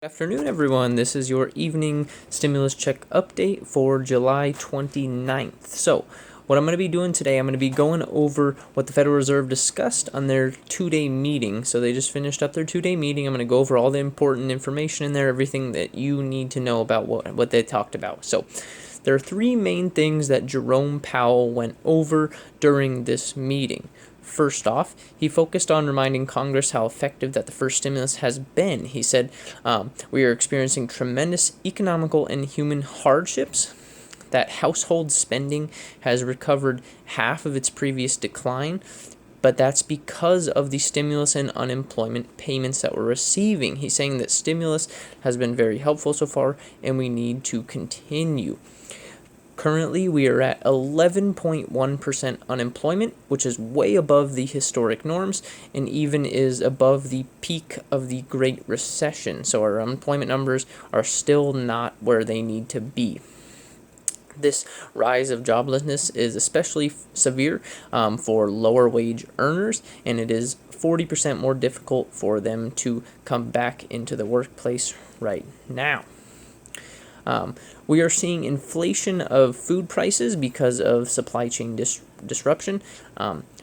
Afternoon, everyone. This is your evening stimulus check update for July 29th. So, what I'm going to be doing today, I'm going to be going over what the Federal Reserve discussed on their two-day meeting. So they just finished up their two-day meeting. I'm going to go over all the important information in there, everything that you need to know about what they talked about. So, there are three main things that Jerome Powell went over during this meeting. First off, he focused on reminding Congress how effective that the first stimulus has been. He said, we are experiencing tremendous economical and human hardships, that household spending has recovered half of its previous decline, but that's because of the stimulus and unemployment payments that we're receiving. He's saying that stimulus has been very helpful so far, and we need to continue. Currently, we are at 11.1% unemployment, which is way above the historic norms and even is above the peak of the Great Recession. So our unemployment numbers are still not where they need to be. This rise of joblessness is especially severe for lower wage earners, and it is 40% more difficult for them to come back into the workplace right now. We are seeing inflation of food prices because of supply chain disruption,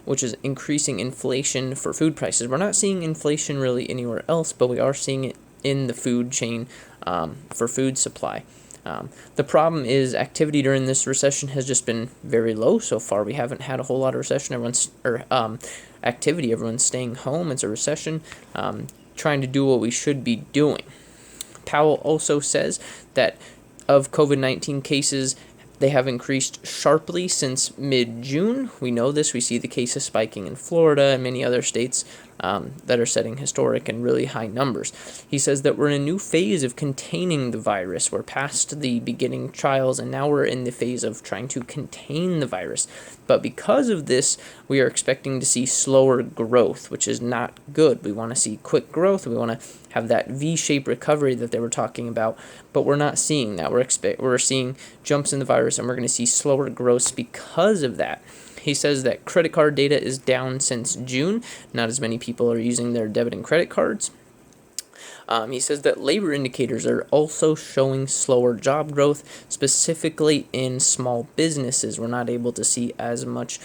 which is increasing inflation for food prices. We're not seeing inflation really anywhere else, but we are seeing it in the food chain for food supply. The problem is activity during this recession has just been very low so far. We haven't had a whole lot of recession. Activity. Everyone's staying home. It's a recession, trying to do what we should be doing. Powell also says that of COVID-19 cases, they have increased sharply since mid-June. We know this. We see the cases spiking in Florida and many other states that are setting historic and really high numbers. He says that we're in a new phase of containing the virus. We're past the beginning trials, and now we're in the phase of trying to contain the virus. But because of this, we are expecting to see slower growth, which is not good. We want to see quick growth. We want to have that V-shaped recovery that they were talking about, but we're not seeing that. We're seeing jumps in the virus, and we're going to see slower growth because of that. He says that credit card data is down since June. Not as many people are using their debit and credit cards. He says that labor indicators are also showing slower job growth, specifically in small businesses. We're not able to see as much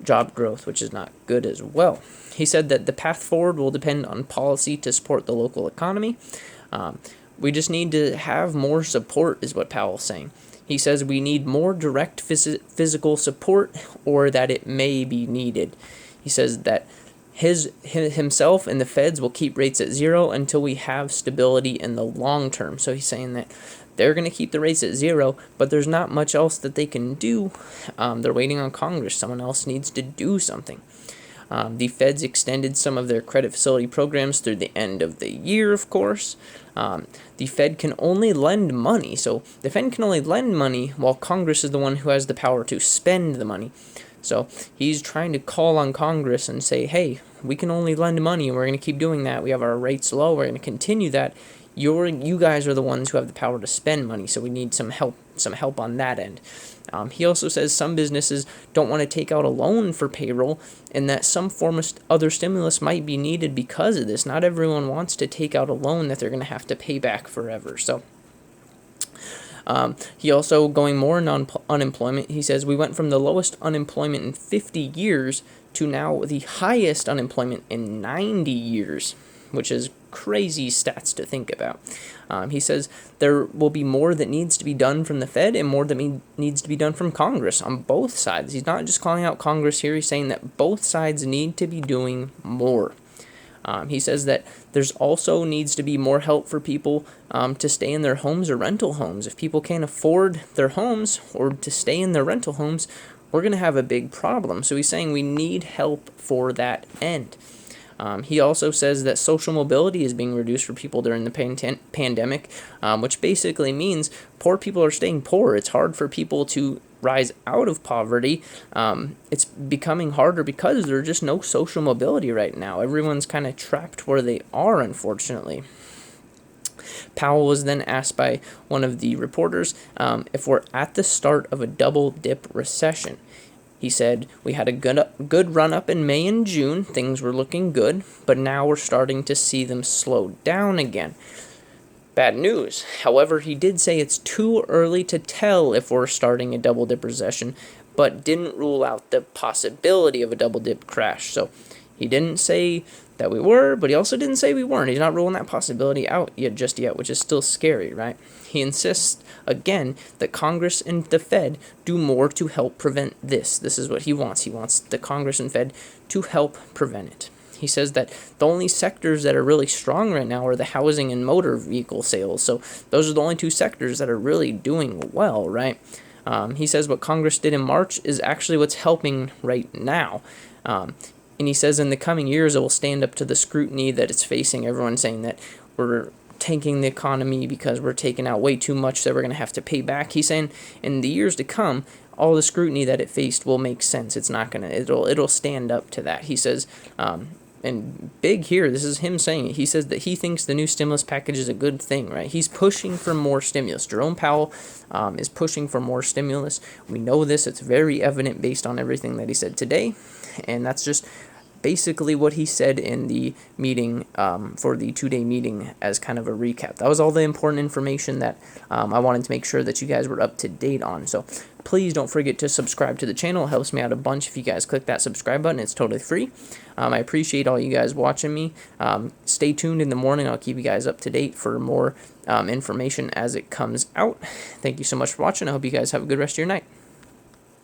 job growth, which is not good as well. He said that the path forward will depend on policy to support the local economy. We just need to have more support, is what Powell's saying. He says we need more direct physical support, or that it may be needed. He says that himself and the feds will keep rates at zero until we have stability in the long term. So he's saying that they're going to keep the rates at zero, but there's not much else that they can do. They're waiting on Congress. Someone else needs to do something. The feds extended some of their credit facility programs through the end of the year, of course. The Fed can only lend money. So the Fed can only lend money while Congress is the one who has the power to spend the money. So he's trying to call on Congress and say, hey, we can only lend money, and we're going to keep doing that. We have our rates low. We're going to continue that. You guys are the ones who have the power to spend money, so we need some help on that end. He also says some businesses don't want to take out a loan for payroll, and that some form of other stimulus might be needed because of this. Not everyone wants to take out a loan that they're going to have to pay back forever. So he also, going more on unemployment, he says we went from the lowest unemployment in 50 years to now the highest unemployment in 90 years, which is crazy stats to think about. He says there will be more that needs to be done from the Fed and more that needs to be done from Congress on both sides. He's not just calling out Congress here. He's saying that both sides need to be doing more. He says that there's also needs to be more help for people to stay in their homes or rental homes. If people can't afford their homes or to stay in their rental homes, we're going to have a big problem. So he's saying we need help for that end. He also says that social mobility is being reduced for people during the pandemic, which basically means poor people are staying poor. It's hard for people to rise out of poverty. It's becoming harder because there's just no social mobility right now. Everyone's kind of trapped where they are, unfortunately. Powell was then asked by one of the reporters if we're at the start of a double-dip recession. He said, we had a good run-up in May and June. Things were looking good, but now we're starting to see them slow down again. bad news. However, he did say it's too early to tell if we're starting a double dip recession, but didn't rule out the possibility of a double dip crash. So he didn't say that we were, but he also didn't say we weren't. He's not ruling that possibility out just yet, which is still scary, right? He insists, again, that Congress and the Fed do more to help prevent this. This is what he wants. He wants the Congress and Fed to help prevent it. He says that the only sectors that are really strong right now are the housing and motor vehicle sales. So those are the only two sectors that are really doing well, right? He says what Congress did in March is actually what's helping right now. And he says in the coming years it will stand up to the scrutiny that it's facing. Everyone saying that we're tanking the economy because we're taking out way too much that we're going to have to pay back. He's saying in the years to come, all the scrutiny that it faced will make sense. It's not going to, it'll stand up to that. He says, and big here, this is him saying it. He says that he thinks the new stimulus package is a good thing, right? He's pushing for more stimulus. Jerome Powell is pushing for more stimulus. We know this. It's very evident based on everything that he said today. And that's just basically what he said in the meeting for the two-day meeting as kind of a recap. That was all the important information that I wanted to make sure that you guys were up to date on. So please don't forget to subscribe to the channel. It helps me out a bunch if you guys click that subscribe button. It's totally free. I appreciate all you guys watching me. Stay tuned in the morning. I'll keep you guys up to date for more information as it comes out. Thank you so much for watching. I hope you guys have a good rest of your night.